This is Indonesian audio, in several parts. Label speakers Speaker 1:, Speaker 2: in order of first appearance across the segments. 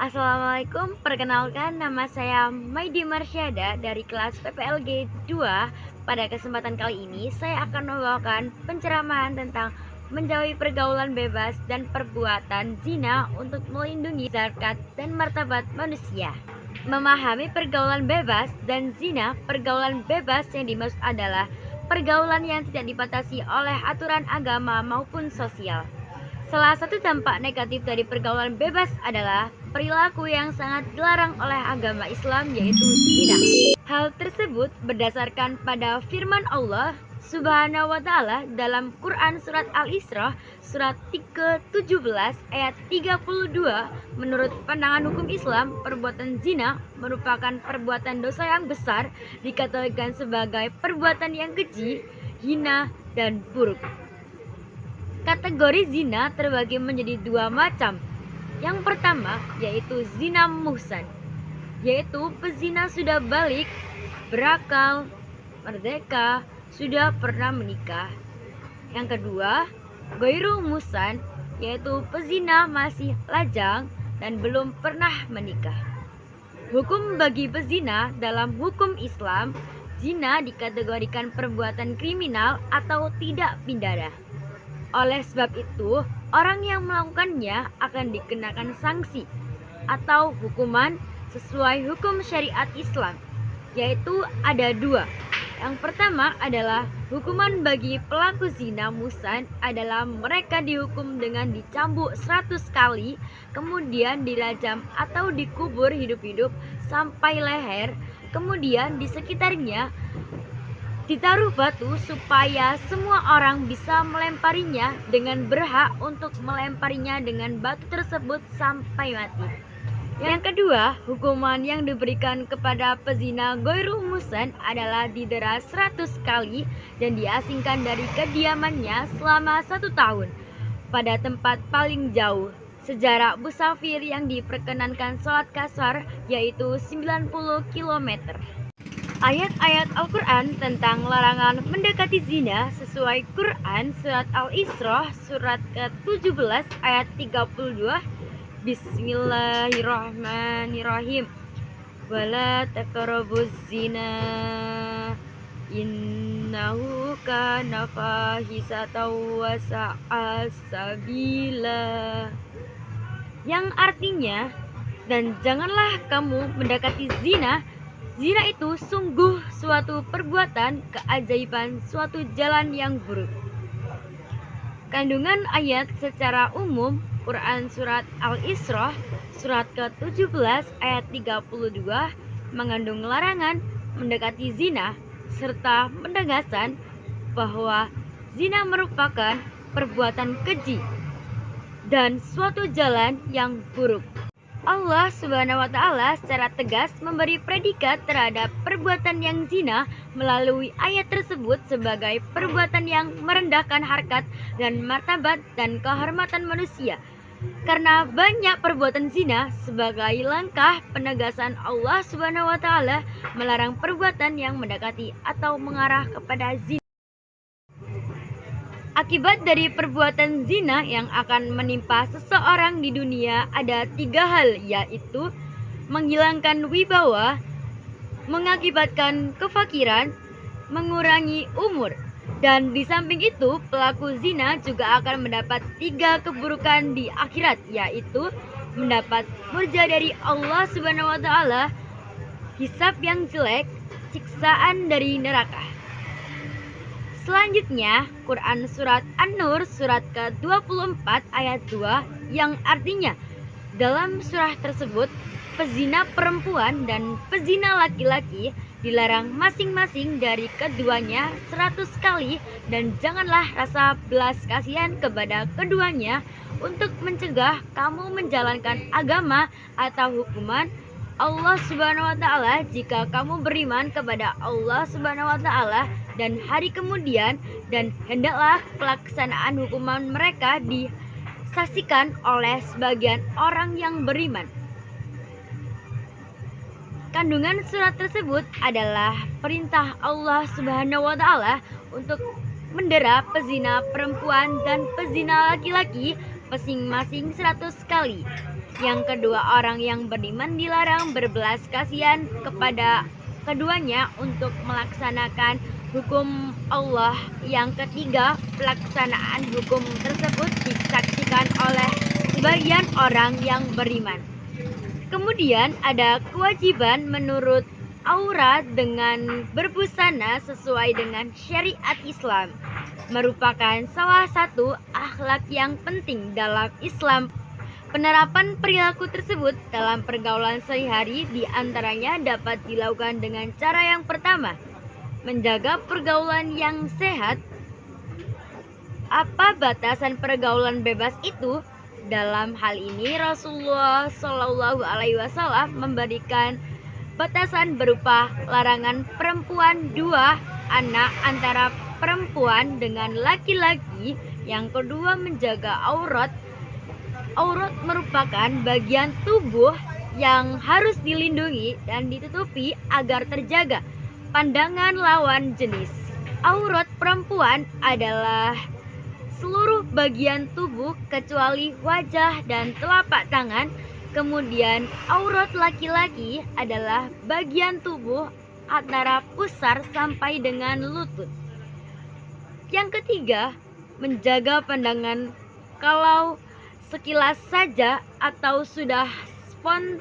Speaker 1: Assalamualaikum, perkenalkan nama saya Maidi Marsyada dari kelas PPLG 2. Pada kesempatan kali ini saya akan membawakan pencerahan tentang menjauhi pergaulan bebas dan perbuatan zina untuk melindungi zakat dan martabat manusia. Memahami pergaulan bebas dan zina, pergaulan bebas yang dimaksud adalah pergaulan yang tidak dibatasi oleh aturan agama maupun sosial. Salah satu dampak negatif dari pergaulan bebas adalah perilaku yang sangat dilarang oleh agama Islam, yaitu zina. Hal tersebut berdasarkan pada firman Allah Subhanahu wa taala dalam Quran surat Al-Isra surat ke-17 ayat 32. Menurut pandangan hukum Islam, perbuatan zina merupakan perbuatan dosa yang besar, dikategorikan sebagai perbuatan yang keji, hina, dan buruk. Kategori zina terbagi menjadi dua macam. Yang pertama yaitu zina muhsan, yaitu pezina sudah balik, berakal, merdeka, sudah pernah menikah. Yang kedua, ghairu muhsan, yaitu pezina masih lajang dan belum pernah menikah. Hukum bagi pezina dalam hukum Islam, zina dikategorikan perbuatan kriminal atau tidak pidana. Oleh sebab itu, orang yang melakukannya akan dikenakan sanksi atau hukuman sesuai hukum syariat Islam, yaitu ada dua. Yang pertama adalah hukuman bagi pelaku zina muhsan adalah mereka dihukum dengan dicambuk 100 kali, kemudian dirajam atau dikubur hidup-hidup sampai leher, kemudian di sekitarnya ditaruh batu supaya semua orang bisa melemparinya dengan berhak untuk melemparinya dengan batu tersebut sampai mati. Yang kedua, hukuman yang diberikan kepada pezina ghairu muhsan adalah didera 100 kali dan diasingkan dari kediamannya selama 1 tahun pada tempat paling jauh sejarak musafir yang diperkenankan sholat kasar, yaitu 90 km. Ayat-ayat Al-Quran tentang larangan mendekati zina sesuai Quran surat Al-Isra surat ke-17 ayat 32. Bismillahirrahmanirrahim. Wala taqrabuz zina innahu kana fahisatan wa sa'a sabila. Yang artinya, dan janganlah kamu mendekati zina. Zina itu sungguh suatu perbuatan keajaiban, suatu jalan yang buruk. Kandungan ayat secara umum Quran surat Al-Isra surat ke-17 ayat 32 mengandung larangan mendekati zina serta menegaskan bahwa zina merupakan perbuatan keji dan suatu jalan yang buruk. Allah Subhanahu wa taala secara tegas memberi predikat terhadap perbuatan yang zina melalui ayat tersebut sebagai perbuatan yang merendahkan harkat dan martabat dan kehormatan manusia. Karena banyak perbuatan zina sebagai langkah penegasan Allah Subhanahu wa taala melarang perbuatan yang mendekati atau mengarah kepada zina. Akibat dari perbuatan zina yang akan menimpa seseorang di dunia ada 3 hal, yaitu menghilangkan wibawa, mengakibatkan kefakiran, mengurangi umur. Dan di samping itu, pelaku zina juga akan mendapat 3 keburukan di akhirat, yaitu mendapat murja dari Allah Subhanahu wa taala, hisab yang jelek, siksaan dari neraka. Selanjutnya, Quran surat An-Nur surat ke-24 ayat 2 yang artinya dalam surah tersebut pezina perempuan dan pezina laki-laki dilarang masing-masing dari keduanya 100 kali dan janganlah rasa belas kasihan kepada keduanya untuk mencegah kamu menjalankan agama atau hukuman Allah Subhanahu wa taala jika kamu beriman kepada Allah Subhanahu wa taala dan hari kemudian, dan hendaklah pelaksanaan hukuman mereka disaksikan oleh sebagian orang yang beriman. Kandungan surat tersebut adalah perintah Allah Subhanahu wa taala untuk mendera pezina perempuan dan pezina laki-laki masing-masing 100 kali. Yang kedua, orang yang beriman dilarang berbelas kasihan kepada keduanya untuk melaksanakan hukum Allah. Yang ketiga, pelaksanaan hukum tersebut disaksikan oleh sebagian orang yang beriman. Kemudian ada kewajiban menurut aurat dengan berbusana sesuai dengan syariat Islam, merupakan salah satu akhlak yang penting dalam Islam. Penerapan perilaku tersebut dalam pergaulan sehari-hari diantaranya dapat dilakukan dengan cara yang pertama, menjaga pergaulan yang sehat. Apa batasan pergaulan bebas itu? Dalam hal ini Rasulullah Shallallahu Alaihi Wasallam memberikan batasan berupa larangan perempuan dua anak antara perempuan dengan laki-laki. Yang kedua, menjaga aurat. Aurat merupakan bagian tubuh yang harus dilindungi dan ditutupi agar terjaga pandangan lawan jenis. Aurat perempuan adalah seluruh bagian tubuh kecuali wajah dan telapak tangan. Kemudian aurat laki-laki adalah bagian tubuh antara pusar sampai dengan lutut. Yang ketiga, menjaga pandangan. Kalau sekilas saja atau sudah spontanitas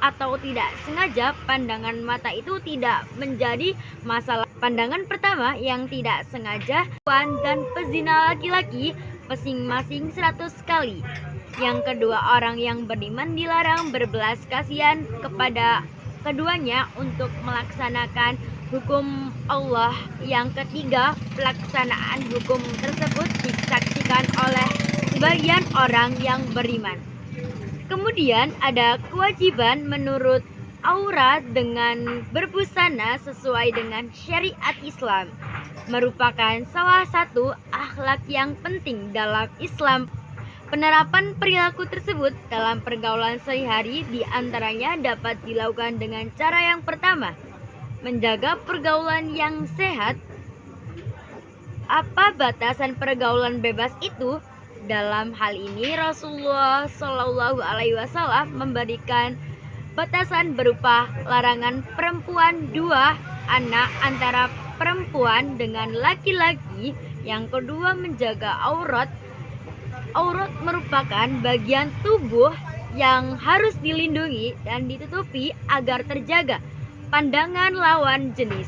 Speaker 1: atau tidak sengaja, pandangan mata itu tidak menjadi masalah. Pandangan pertama yang tidak sengaja dan pezina laki-laki masing-masing 100 kali. Yang kedua, orang yang beriman dilarang berbelas kasihan kepada keduanya untuk melaksanakan hukum Allah. Yang ketiga, pelaksanaan hukum tersebut disaksikan oleh sebagian orang yang beriman. Kemudian ada kewajiban menurut aurat dengan berbusana sesuai dengan syariat Islam, merupakan salah satu akhlak yang penting dalam Islam. Penerapan perilaku tersebut dalam pergaulan sehari-hari diantaranya dapat dilakukan dengan cara yang pertama, menjaga pergaulan yang sehat. Apa batasan pergaulan bebas itu? Dalam hal ini Rasulullah Shallallahu Alaihi Wasallam memberikan batasan berupa larangan perempuan dua anak antara perempuan dengan laki-laki. Yang kedua, menjaga aurat. Aurat merupakan bagian tubuh yang harus dilindungi dan ditutupi agar terjaga pandangan lawan jenis.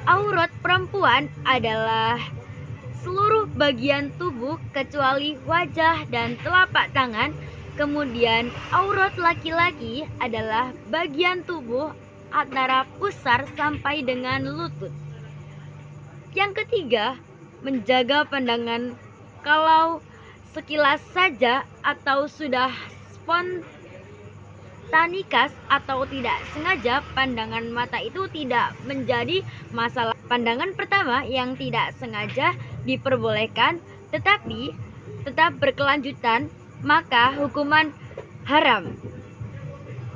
Speaker 1: Aurat perempuan adalah seluruh bagian tubuh kecuali wajah dan telapak tangan. Kemudian aurat laki-laki adalah bagian tubuh antara pusar sampai dengan lutut. Yang ketiga, menjaga pandangan. Kalau sekilas saja atau sudah spontanitas atau tidak sengaja, pandangan mata itu tidak menjadi masalah. Pandangan pertama yang tidak sengaja diperbolehkan tetapi tetap berkelanjutan, maka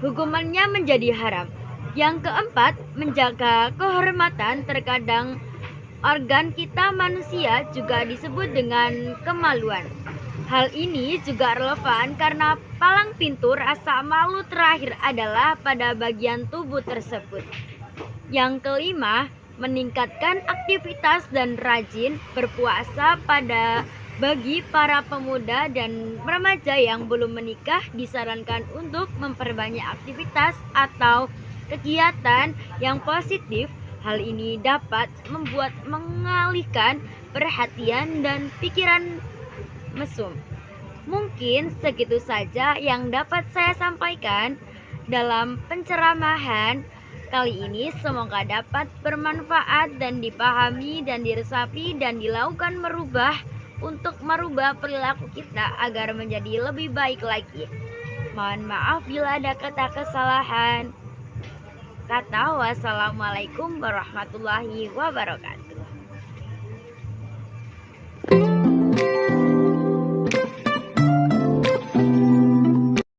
Speaker 1: hukumannya menjadi haram. Yang keempat, menjaga kehormatan. Terkadang organ kita manusia juga disebut dengan kemaluan. Hal ini juga relevan karena palang pintu rasa malu terakhir adalah pada bagian tubuh tersebut. Yang kelima, meningkatkan aktivitas dan rajin berpuasa. Bagi para pemuda dan remaja yang belum menikah, disarankan untuk memperbanyak aktivitas atau kegiatan yang positif. Hal ini dapat mengalihkan perhatian dan pikiran mesum. Mungkin segitu saja yang dapat saya sampaikan dalam penceramahan kali ini. Semoga dapat bermanfaat dan dipahami dan diresapi dan dilakukan untuk merubah perilaku kita agar menjadi lebih baik lagi. Mohon maaf bila ada kata kesalahan. Wassalamualaikum warahmatullahi wabarakatuh.